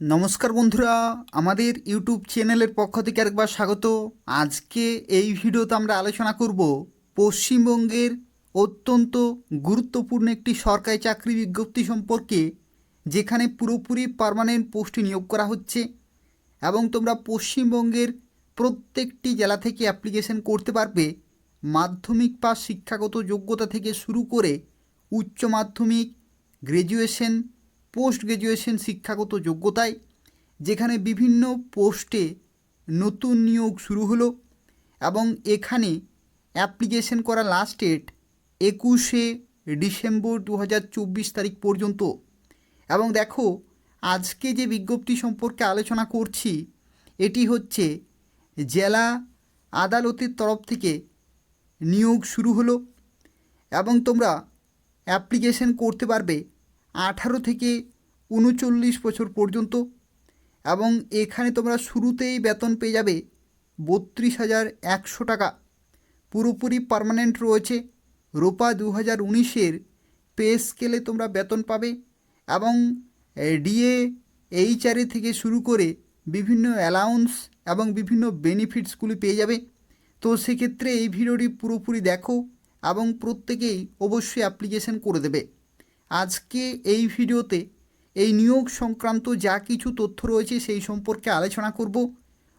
নমস্কার বন্ধুরা, আমাদের ইউটিউব চ্যানেলের পক্ষ থেকে আরেকবার স্বাগত। আজকে এই ভিডিওতে আমরা আলোচনা করব পশ্চিমবঙ্গের অত্যন্ত গুরুত্বপূর্ণ একটি সরকারি চাকরি বিজ্ঞপ্তি সম্পর্কে, যেখানে পুরোপুরি পার্মানেন্ট পোস্টে নিয়োগ করা হচ্ছে এবং তোমরা পশ্চিমবঙ্গের প্রত্যেকটি জেলা থেকে অ্যাপ্লিকেশন করতে পারবে। মাধ্যমিক পাস শিক্ষাগত যোগ্যতা থেকে শুরু করে উচ্চ মাধ্যমিক, গ্র্যাজুয়েশন, পোস্ট গ্র্যাজুয়েশন শিক্ষাগত যোগ্যতায়, যেখানে বিভিন্ন পোস্টে নতুন নিয়োগ শুরু হলো এবং এখানে অ্যাপ্লিকেশন করা লাস্ট ডেট 21শে ডিসেম্বর 2024 তারিখ পর্যন্ত। এবং দেখো, আজকে যে বিজ্ঞপ্তি সম্পর্কে আলোচনা করছি এটি হচ্ছে জেলা আদালতের তরফ থেকে নিয়োগ শুরু হলো এবং তোমরা অ্যাপ্লিকেশন করতে পারবে 18 থেকে 39 বছর পর্যন্ত। এবং এখানে তোমরা শুরুতেই বেতন পেয়ে যাবে 32,100 টাকা। পুরোপুরি পার্মানেন্ট রয়েছে। রোপা 2019-এর পে স্কেলে তোমরা বেতন পাবে এবং ডিএ, এইচআরএ থেকে শুরু করে বিভিন্ন অ্যালাউন্স এবং বিভিন্ন বেনিফিটসগুলি পেয়ে যাবে। তো সেক্ষেত্রে এই ভিডিওটি পুরোপুরি দেখো এবং প্রত্যেকেই অবশ্যই অ্যাপ্লিকেশন করে দেবে। আজকে এই ভিডিওতে এই নিয়োগ সংক্রান্ত যা কিছু তথ্য রয়েছে সেই সম্পর্কে আলোচনা করব।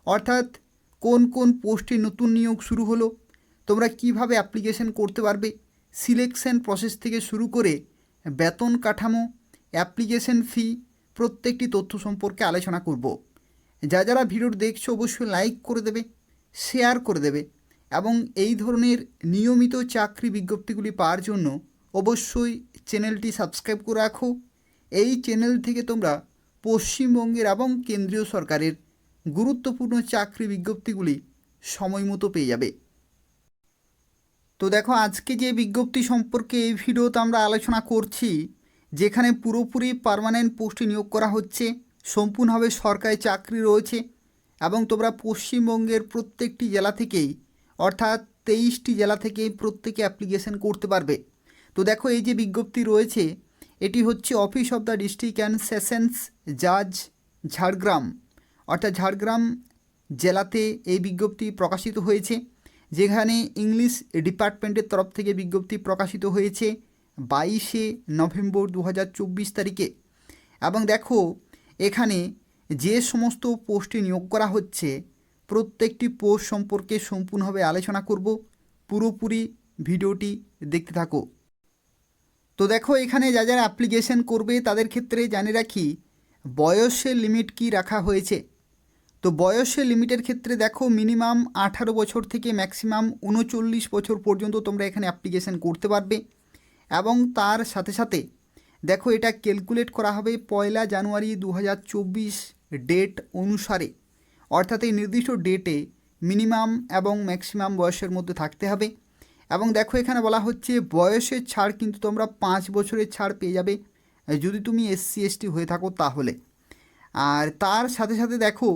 অর্থাৎ কোন কোন পোস্টে নতুন নিয়োগ শুরু হলো, তোমরা কিভাবে অ্যাপ্লিকেশন করতে পারবে, সিলেকশন প্রসেস থেকে শুরু করে বেতন কাঠামো, অ্যাপ্লিকেশন ফি, প্রত্যেকটি তথ্য সম্পর্কে আলোচনা করব। যারা ভিডিও দেখছো অবশ্যই লাইক করে দেবে, শেয়ার করে দেবে এবং এই ধরনের নিয়মিত চাকরি বিজ্ঞপ্তিগুলি পাওয়ার জন্য অবশ্যই চ্যানেলটি সাবস্ক্রাইব করে রাখো। এই চ্যানেল থেকে তোমরা পশ্চিমবঙ্গের এবং কেন্দ্রীয় সরকারের গুরুত্বপূর্ণ চাকরি বিজ্ঞপ্তিগুলি সময় মতো পেয়ে যাবে। তো দেখো, আজকে যে বিজ্ঞপ্তি সম্পর্কে এই ভিডিওতে আমরা আলোচনা করছি, যেখানে পুরোপুরি পার্মানেন্ট পোস্টে নিয়োগ করা হচ্ছে, সম্পূর্ণভাবে সরকারি চাকরি রয়েছে এবং তোমরা পশ্চিমবঙ্গের প্রত্যেকটি জেলা থেকেই, অর্থাৎ 23টি জেলা থেকেই প্রত্যেকে অ্যাপ্লিকেশন করতে পারবে। তো দেখো, এই যে বিজ্ঞপ্তি রয়েছে এটি হচ্ছে office of the district and sessions জাজ, ঝাড়গ্রাম, অর্থাৎ ঝাড়গ্রাম জেলাতে এই বিজ্ঞপ্তি প্রকাশিত হয়েছে, যেখানে ইংলিশ ডিপার্টমেন্টের তরফ থেকে বিজ্ঞপ্তি প্রকাশিত হয়েছে 22শে নভেম্বর 2024 তারিখে। এবং দেখো, এখানে যে সমস্ত পোস্টে নিয়োগ করা হচ্ছে প্রত্যেকটি পোস্ট সম্পর্কে সম্পূর্ণভাবে আলোচনা করব। পুরোপুরি ভিডিওটি দেখতে থাকো। তো দেখো, এখানে যারা অ্যাপ্লিকেশন করবে তাদের ক্ষেত্রে জানিয়ে রাখি বয়সের লিমিট কি রাখা হয়েছে। তো বয়সের লিমিটের ক্ষেত্রে দেখো, মিনিমাম 18 বছর থেকে ম্যাক্সিমাম 39 বছর পর্যন্ত তোমরা এখানে অ্যাপ্লিকেশন করতে পারবে। এবং তার সাথে সাথে দেখো, এটা ক্যালকুলেট করা হবে 1 জানুয়ারি 2024 ডেট অনুসারে, অর্থাৎ এই নির্দিষ্ট ডেটে মিনিমাম এবং ম্যাক্সিমাম বয়সের মধ্যে থাকতে হবে। এবং দেখো, এখানে বলা হচ্ছে বয়সের ছাড় কিন্তু তোমরা 5 বছরের ছাড় পেয়ে যাবে যদি তুমি SC/ST হয়ে থাকো তাহলে। আর তার সাথে সাথে দেখো,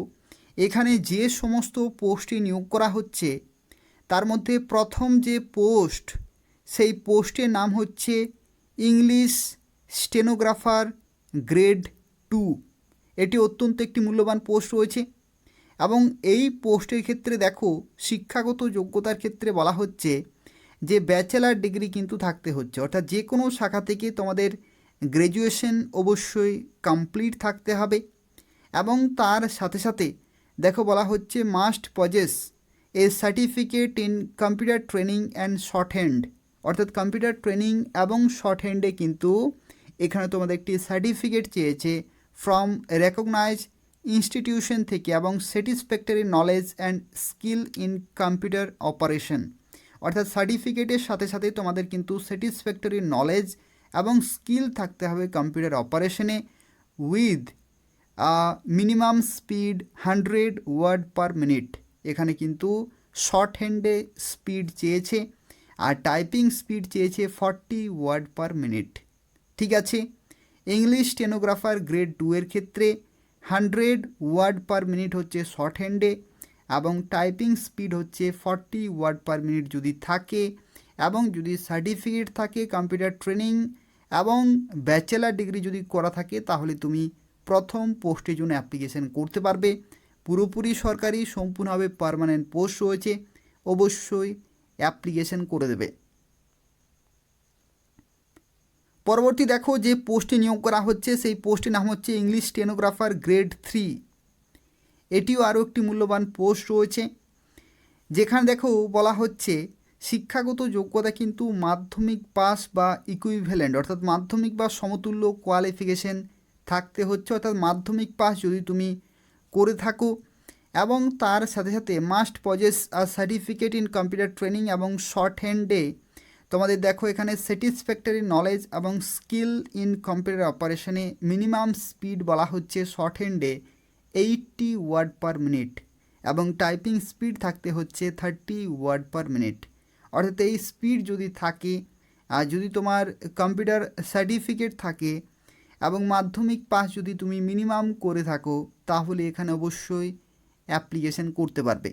এখানে যে সমস্ত পোস্টে নিয়োগ করা হচ্ছে তার মধ্যে প্রথম যে পোস্ট, সেই পোস্টের নাম হচ্ছে ইংলিশ স্টেনোগ্রাফার গ্রেড 2। এটি অত্যন্ত একটি মূল্যবান পোস্ট রয়েছে এবং এই পোস্টের ক্ষেত্রে দেখো, শিক্ষাগত যোগ্যতার ক্ষেত্রে বলা হচ্ছে যে ব্যাচেলার ডিগ্রি কিন্তু থাকতে হচ্ছে, অর্থাৎ যে কোনো শাখা থেকে তোমাদের গ্র্যাজুয়েশন অবশ্যই কমপ্লিট থাকতে হবে। এবং তার সাথে সাথে দেখো, বলা হচ্ছে must possess a certificate in computer training and shorthand, অর্থাৎ কম্পিউটার ট্রেনিং এবং শর্ট হ্যান্ডে কিন্তু এখানে তোমাদের একটি সার্টিফিকেট চেয়েছে ফ্রম রেকগনাইজ ইনস্টিটিউশন থেকে এবং satisfactory knowledge and skill in computer operation, অর্থাৎ সার্টিফিকেটের সাথে সাথে তোমাদের কিন্তু স্যাটিসফ্যাক্টরি নলেজ এবং স্কিল থাকতে হবে কম্পিউটার অপারেশনে with minimum speed 100 word per minute. এখানে কিন্তু শর্ট হ্যান্ডে স্পিড চেয়েছে আর টাইপিং স্পিড চেয়েছে 40 ওয়ার্ড পার মিনিট। ঠিক আছে, ইংলিশ স্টেনোগ্রাফার গ্রেড 2 এর ক্ষেত্রে 100 ওয়ার্ড পার মিনিট হচ্ছে শর্ট হ্যান্ডে এবং টাইপিং স্পিড হচ্ছে 40 ওয়ার্ড পার মিনিট যদি থাকে এবং যদি সার্টিফিকেট থাকে কম্পিউটার ট্রেনিং এবং ব্যাচেলার ডিগ্রি যদি করা থাকে তাহলে তুমি প্রথম পোস্টের জন্য অ্যাপ্লিকেশন করতে পারবে। পুরোপুরি সরকারি, সম্পূর্ণভাবে পার্মানেন্ট পোস্ট রয়েছে, অবশ্যই অ্যাপ্লিকেশন করে দেবে। পরবর্তী দেখো যে পোস্টে নিয়োগ করা হচ্ছে সেই পোস্টের নাম হচ্ছে ইংলিশ স্টেনোগ্রাফার গ্রেড 3। এটিও আরও একটি মূল্যবান পোস্ট রয়েছে, যেখানে দেখো বলা হচ্ছে শিক্ষাগত যোগ্যতা কিন্তু মাধ্যমিক পাস বা ইকুইভ্যালেন্ট, অর্থাৎ মাধ্যমিক বা সমতুল্য কোয়ালিফিকেশন থাকতে হচ্ছে, অর্থাৎ মাধ্যমিক পাস যদি তুমি করে থাকো, এবং তার সাথে সাথে must possess a certificate in computer training এবং শর্ট হ্যান্ডে তোমাদের দেখো এখানে স্যাটিসফ্যাক্টরি নলেজ এবং স্কিল ইন কম্পিউটার অপারেশনে মিনিমাম স্পিড বলা হচ্ছে শর্ট হ্যান্ডে 80 ওয়ার্ড পার মিনিট এবং টাইপিং স্পিড থাকতে হচ্ছে 30 ওয়ার্ড পার মিনিট। অর্থাৎ এই স্পিড যদি থাকে, আর যদি তোমার কম্পিউটার সার্টিফিকেট থাকে এবং মাধ্যমিক পাস যদি তুমি মিনিমাম করে থাকো, তাহলে এখানে অবশ্যই অ্যাপ্লিকেশন করতে পারবে।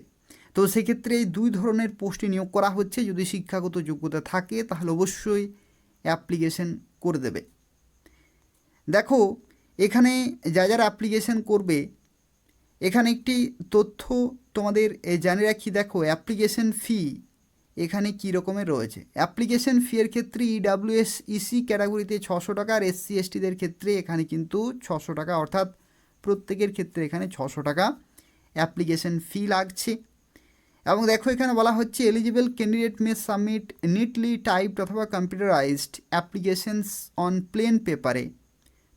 তো সেক্ষেত্রে এই দুই ধরনের পোস্টে নিয়োগ করা হচ্ছে। যদি শিক্ষাগত যোগ্যতা থাকে তাহলে অবশ্যই অ্যাপ্লিকেশন করে দেবে। দেখো এখানে যারা অ্যাপ্লিকেশন করবে, এখানে একটি তথ্য তোমাদের জানিয়ে রাখি। দেখো অ্যাপ্লিকেশন ফি এখানে কী রকমের রয়েছে। অ্যাপ্লিকেশন ফি এর ক্ষেত্রে ইডাব্লিউএস ইসি ক্যাটাগরিতে 600 টাকা, আর এসসি এসটিদের ক্ষেত্রে এখানে কিন্তু 600 টাকা, অর্থাৎ প্রত্যেকের ক্ষেত্রে এখানে 600 টাকা অ্যাপ্লিকেশন ফি লাগছে। এবং দেখো এখানে বলা হচ্ছে eligible candidate may submit neatly typed অথবা কম্পিউটারাইজড অ্যাপ্লিকেশনস অন প্লেন পেপারে।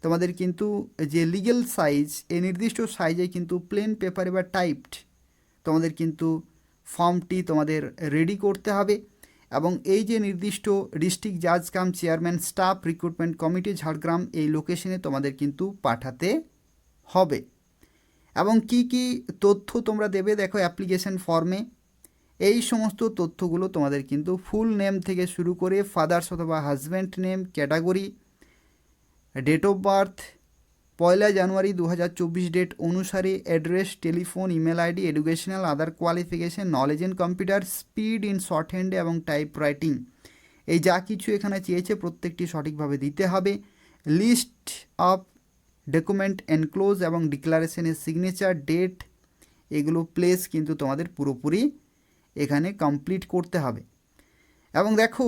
তোমাদের কিন্তু যে লিগ্যাল সাইজ, এই নির্দিষ্ট সাইজে কিন্তু প্লেন পেপারে বা টাইপড তোমাদের কিন্তু ফর্মটি তোমাদের রেডি করতে হবে, এবং এই যে নির্দিষ্ট ডিস্ট্রিক্ট জাজ cum chairman staff recruitment committee Jhargram এই লোকেশনে তোমাদের কিন্তু পাঠাতে হবে। এবং কি কি তথ্য তোমরা দেবে দেখো অ্যাপ্লিকেশন ফর্মে, এই সমস্ত তথ্যগুলো তোমাদের কিন্তু ফুল নেম থেকে শুরু করে ফাদার্স অথবা husband name, category, date of birth 1 January 2024 date অনুসারে, address, telephone, email ID, educational other qualification, knowledge in computer, speed in short হ্যান্ডে এবং টাইপ রাইটিং, এই যা কিছু এখানে চেয়েছে প্রত্যেকটি সঠিকভাবে দিতে হবে। লিস্ট অফ ডকুমেন্ট এনক্লোজ এবং ডিক্লারেশনের সিগনেচার, ডেট, এগুলো প্লেস কিন্তু তোমাদের পুরোপুরি এখানে কমপ্লিট করতে হবে। এবং দেখো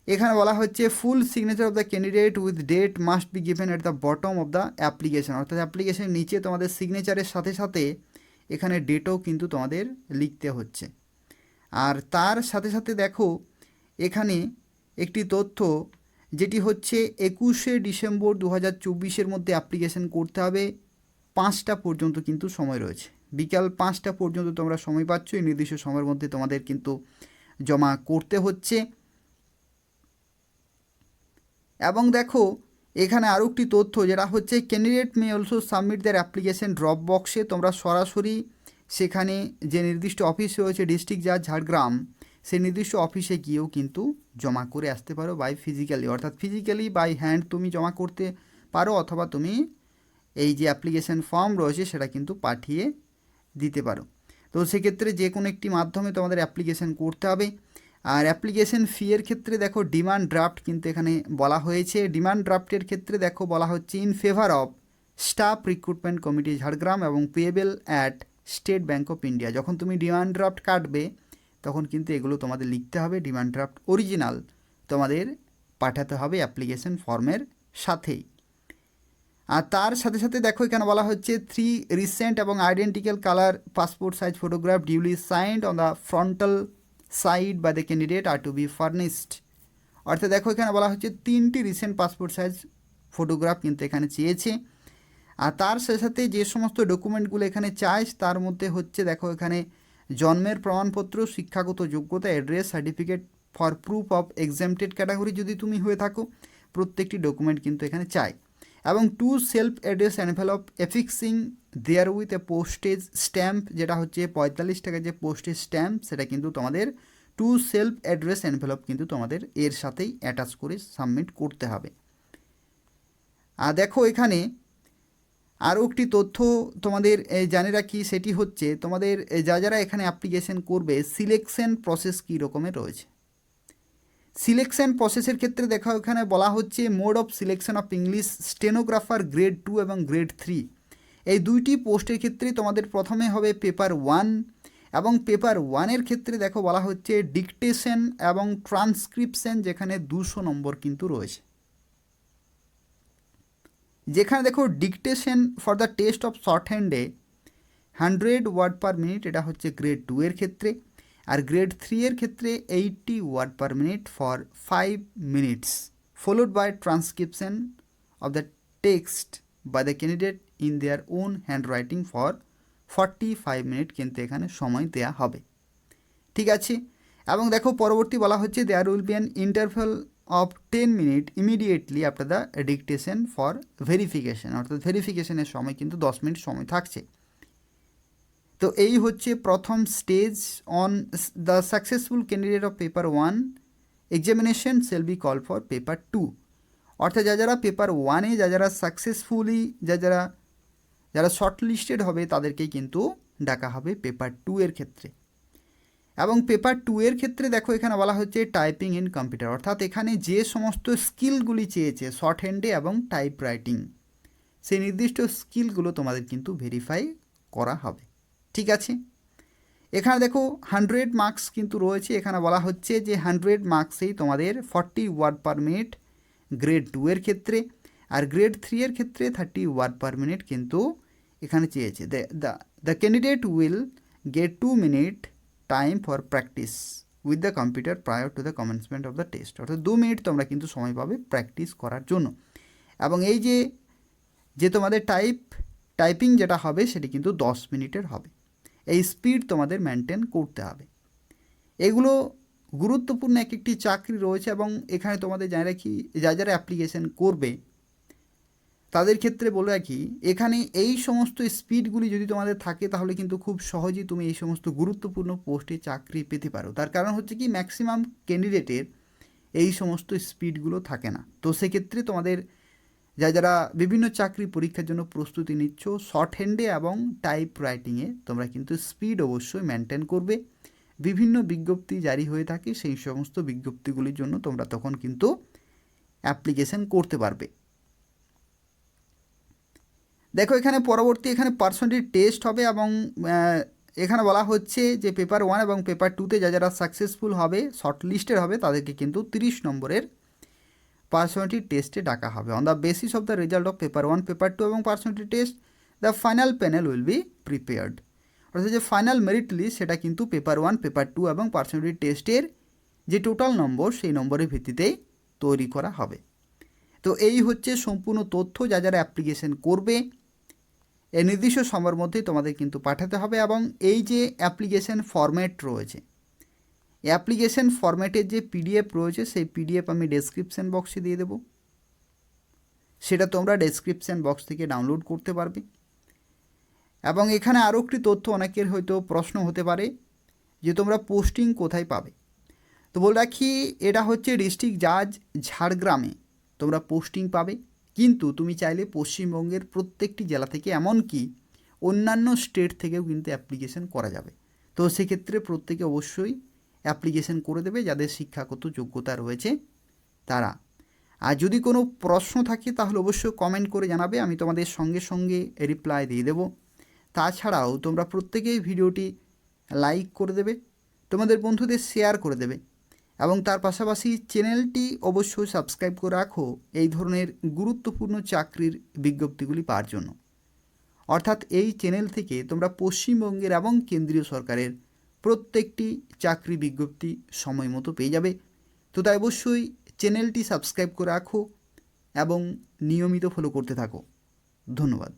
এখানে বলা হচ্ছে full signature of the candidate with date must be given at the bottom of the application, অর্থাৎ অ্যাপ্লিকেশনের নিচে তোমাদের সিগনেচারের সাথে সাথে এখানে ডেটও কিন্তু তোমাদের লিখতে হচ্ছে। আর তার সাথে সাথে দেখো এখানে একটি তথ্য যেটি হচ্ছে 21শে ডিসেম্বর 2024 মধ্যে অ্যাপ্লিকেশন করতে হবে। 5টা পর্যন্ত কিন্তু সময় রয়েছে, বিকাল 5টা পর্যন্ত তোমরা সময় পাচ্ছ। এই নির্দিষ্ট সময়ের মধ্যে তোমাদের কিন্তু জমা করতে হচ্ছে। এবং দেখো এখানে আরও একটি তথ্য যেটা হচ্ছে candidate may also submit their application drop বক্সে, তোমরা সরাসরি সেখানে যে নির্দিষ্ট অফিস রয়েছে ডিস্ট্রিক্ট জাজ ঝাড়গ্রাম, সেই নির্দিষ্ট অফিসে গিয়েও কিন্তু জমা করে আসতে পারো বাই ফিজিক্যালি, অর্থাৎ ফিজিক্যালি বাই হ্যান্ড তুমি জমা করতে পারো, অথবা তুমি এই যে অ্যাপ্লিকেশন ফর্ম রয়েছে সেটা কিন্তু পাঠিয়ে দিতে পারো। তো সেক্ষেত্রে যে কোনো একটি মাধ্যমে তোমাদের অ্যাপ্লিকেশন করতে হবে। আর অ্যাপ্লিকেশন ফি এর ক্ষেত্রে দেখো ডিমান্ড ড্রাফট কিন্তু এখানে বলা হয়েছে। ডিমান্ড ড্রাফটের ক্ষেত্রে দেখো বলা হচ্ছে in favour of staff recruitment committee Jhargram এবং payable at State Bank of India. যখন তুমি ডিমান্ড ড্রাফট কাটবে তখন কিন্তু এগুলো তোমাদের লিখতে হবে। ডিমান্ড ড্রাফট অরিজিনাল তোমাদের পাঠাতে হবে অ্যাপ্লিকেশন ফর্মের সাথেই। আর তার সাথে সাথে দেখো এখানে বলা হচ্ছে 3 রিসেন্ট এবং identical colour passport size photograph duly signed on the frontal side by the candidate are to be furnished. অর্থাৎ দেখো এখানে বলা হচ্ছে 3টি রিসেন্ট পাসপোর্ট সাইজ ফটোগ্রাফ কিন্তু এখানে চেয়েছে। আর তার সাথে সাথে যে সমস্ত ডকুমেন্টগুলো এখানে চাই তার মধ্যে হচ্ছে দেখো এখানে জন্মের প্রমাণপত্র, শিক্ষাগত যোগ্যতা, address, certificate for proof of exempted category যদি তুমি হয়ে থাকো, প্রত্যেকটি ডকুমেন্ট কিন্তু এখানে চাই। এবং 2 self address envelope affixing there with a postage stamp, যেটা হচ্ছে 45 টাকার যে পোস্টেজ স্ট্যাম্প সেটা কিন্তু তোমাদের 2 সেলফ অ্যাড্রেস এনভেলপ কিন্তু তোমাদের এর সাথেই অ্যাটাচ করে সাবমিট করতে হবে। আর দেখো এখানে আরও একটি তথ্য তোমাদের জানিয়ে রাখি, সেটি হচ্ছে তোমাদের যারা এখানে অ্যাপ্লিকেশন করবে সিলেকশন প্রসেস কী রকমের রয়েছে। সিলেকশন প্রসেসের ক্ষেত্রে দেখো এখানে বলা হচ্ছে mode of selection of English stenographer grade 2 এবং গ্রেড 3, এই দুইটি পোস্টের ক্ষেত্রে তোমাদের প্রথমে হবে পেপার 1 এবং পেপার 1-এর ক্ষেত্রে দেখো বলা হচ্ছে ডিকটেশন এবং ট্রান্সক্রিপশন, যেখানে 200 নম্বর কিন্তু রয়েছে। যেখানে দেখো dictation for the test of short হ্যান্ডে 100 ওয়ার্ড পার মিনিট, এটা হচ্ছে গ্রেড 2-এর ক্ষেত্রে, আর গ্রেড 3-এর ক্ষেত্রে 80 word per minute for 5 minutes, followed by transcription of the text by the candidate in their own handwriting for 45 minute কিন্তু এখানে সময় দেওয়া হবে। ঠিক আছে, এবং দেখো পরবর্তী বলা হচ্ছে there will be an interval of 10 minute immediately after the dictation for verification, অর্থাৎ ভেরিফিকেশনের সময় কিন্তু 10 মিনিট সময় থাকছে। তো এই হচ্ছে প্রথম stage. On the successful candidate of paper 1 examination shall be call for paper 2, অর্থাৎ যারা পেপার 1-এ যারা সাকসেসফুলি যারা শর্ট লিস্টেড হবে তাদেরকেই কিন্তু ডাকা হবে পেপার 2-এর ক্ষেত্রে। এবং পেপার 2-এর ক্ষেত্রে দেখো এখানে বলা হচ্ছে টাইপিং ইন কম্পিউটার, অর্থাৎ এখানে যে সমস্ত স্কিলগুলি চেয়েছে শর্ট হ্যান্ডে এবং টাইপ রাইটিং, সেই নির্দিষ্ট স্কিলগুলো তোমাদের কিন্তু ভেরিফাই করা হবে। ঠিক আছে, এখানে দেখো 100 মার্কস কিন্তু রয়েছে। এখানে বলা হচ্ছে যে 100 মার্কসেই তোমাদের 40 ওয়ার্ড পার মিনিট গ্রেড 2-এর ক্ষেত্রে, আর গ্রেড 3-এর ক্ষেত্রে 30 ওয়ার্ড পার মিনিট কিন্তু এখানে চেয়েছে। The candidate will get 2 minute time for practice with the computer prior to the commencement of the test, অর্থাৎ 2 মিনিট তোমরা কিন্তু সময় পাবে প্র্যাকটিস করার জন্য। এবং এই যে তোমাদের টাইপিং যেটা হবে সেটি কিন্তু 10 মিনিটের হবে। এই স্পিড তোমাদের মেনটেন করতে হবে। এগুলো গুরুত্বপূর্ণ একটি চাকরি রয়েছে, এবং এখানে তোমাদের জানিয়ে রাখি যারা অ্যাপ্লিকেশন করবে তাদের ক্ষেত্রে বলে রাখি, এখানে এই সমস্ত স্পিডগুলি যদি তোমাদের থাকে তাহলে কিন্তু খুব সহজেই তুমি এই সমস্ত গুরুত্বপূর্ণ পোস্টে চাকরি পেতে পারো। তার কারণ হচ্ছে কি ম্যাক্সিমাম ক্যান্ডিডেটের এই সমস্ত স্পিডগুলো থাকে না। তো সেক্ষেত্রে তোমাদের যারা বিভিন্ন চাকরি পরীক্ষার জন্য প্রস্তুতি নিচ্ছ, শর্ট হ্যান্ডে এবং টাইপ রাইটিংয়ে তোমরা কিন্তু স্পিড অবশ্যই মেনটেন করবে। বিভিন্ন বিজ্ঞপ্তি জারি হয়ে থাকে, সেই সমস্ত বিজ্ঞপ্তিগুলির জন্য তোমরা তখন কিন্তু অ্যাপ্লিকেশন করতে পারবে। দেখো এখানে পরবর্তী এখানে পার্সোনালিটি টেস্ট হবে, এবং এখানে বলা হচ্ছে যে পেপার 1 এবং পেপার 2-তে যারা সাকসেসফুল হবে শর্ট লিস্টেড হবে তাদেরকে কিন্তু 30 নম্বরের পার্সোনালিটি টেস্টে ডাকা হবে। On the basis of the result of paper 1, paper 2 এবং personality test the final panel will be prepared, অর্থাৎ যে ফাইনাল মেরিট লিস্ট সেটা কিন্তু পেপার 1, পেপার 2 এবং পার্সোনালিটি টেস্টের যে টোটাল নম্বর সেই নম্বরের ভিত্তিতেই তৈরি করা হবে। তো এই হচ্ছে সম্পূর্ণ তথ্য। যারা অ্যাপ্লিকেশন করবে এই নির্দিষ্ট সময়ের মধ্যেই তোমাদের কিন্তু পাঠাতে হবে। এবং এই যে অ্যাপ্লিকেশন ফরম্যাট রয়েছে, অ্যাপ্লিকেশন ফরম্যাটের যে পিডিএফ রয়েছে সেই পিডিএফ আমি ডেসক্রিপশান বক্সে দিয়ে দেবো, সেটা তোমরা ডেসক্রিপশান বক্স থেকে ডাউনলোড করতে পারবে। এবং এখানে আরও একটি তথ্য অনেকের হয়তো প্রশ্ন হতে পারে যে তোমরা পোস্টিং কোথায় পাবে। তো বলে রাখি এটা হচ্ছে ডিস্ট্রিক্ট জাজ ঝাড়গ্রামে তোমরা পোস্টিং পাবে, কিন্তু তুমি চাইলে পশ্চিমবঙ্গের প্রত্যেকটি জেলা থেকে এমনকি অন্যান্য স্টেট থেকেও কিন্তু অ্যাপ্লিকেশন করা যাবে। তো সেক্ষেত্রে প্রত্যেকে অবশ্যই অ্যাপ্লিকেশন করে দেবে যাদের শিক্ষাগত যোগ্যতা রয়েছে তারা। আর যদি কোনো প্রশ্ন থাকে তাহলে অবশ্যই কমেন্ট করে জানাবে, আমি তোমাদের সঙ্গে সঙ্গে রিপ্লাই দিয়ে দেবো। তাছাড়াও তোমরা প্রত্যেকেই ভিডিওটি লাইক করে দেবে, তোমাদের বন্ধুদের শেয়ার করে দেবে, এবং তার পাশাপাশি চ্যানেলটি অবশ্যই সাবস্ক্রাইব করে রাখো এই ধরনের গুরুত্বপূর্ণ চাকরির বিজ্ঞপ্তিগুলি পাওয়ার জন্য। অর্থাৎ এই চ্যানেল থেকে তোমরা পশ্চিমবঙ্গের এবং কেন্দ্রীয় সরকারের প্রত্যেকটি চাকরি বিজ্ঞপ্তি সময় মতো পেয়ে যাবে। তো তাই অবশ্যই চ্যানেলটি সাবস্ক্রাইব করে রাখো এবং নিয়মিত ফলো করতে থাকো। ধন্যবাদ।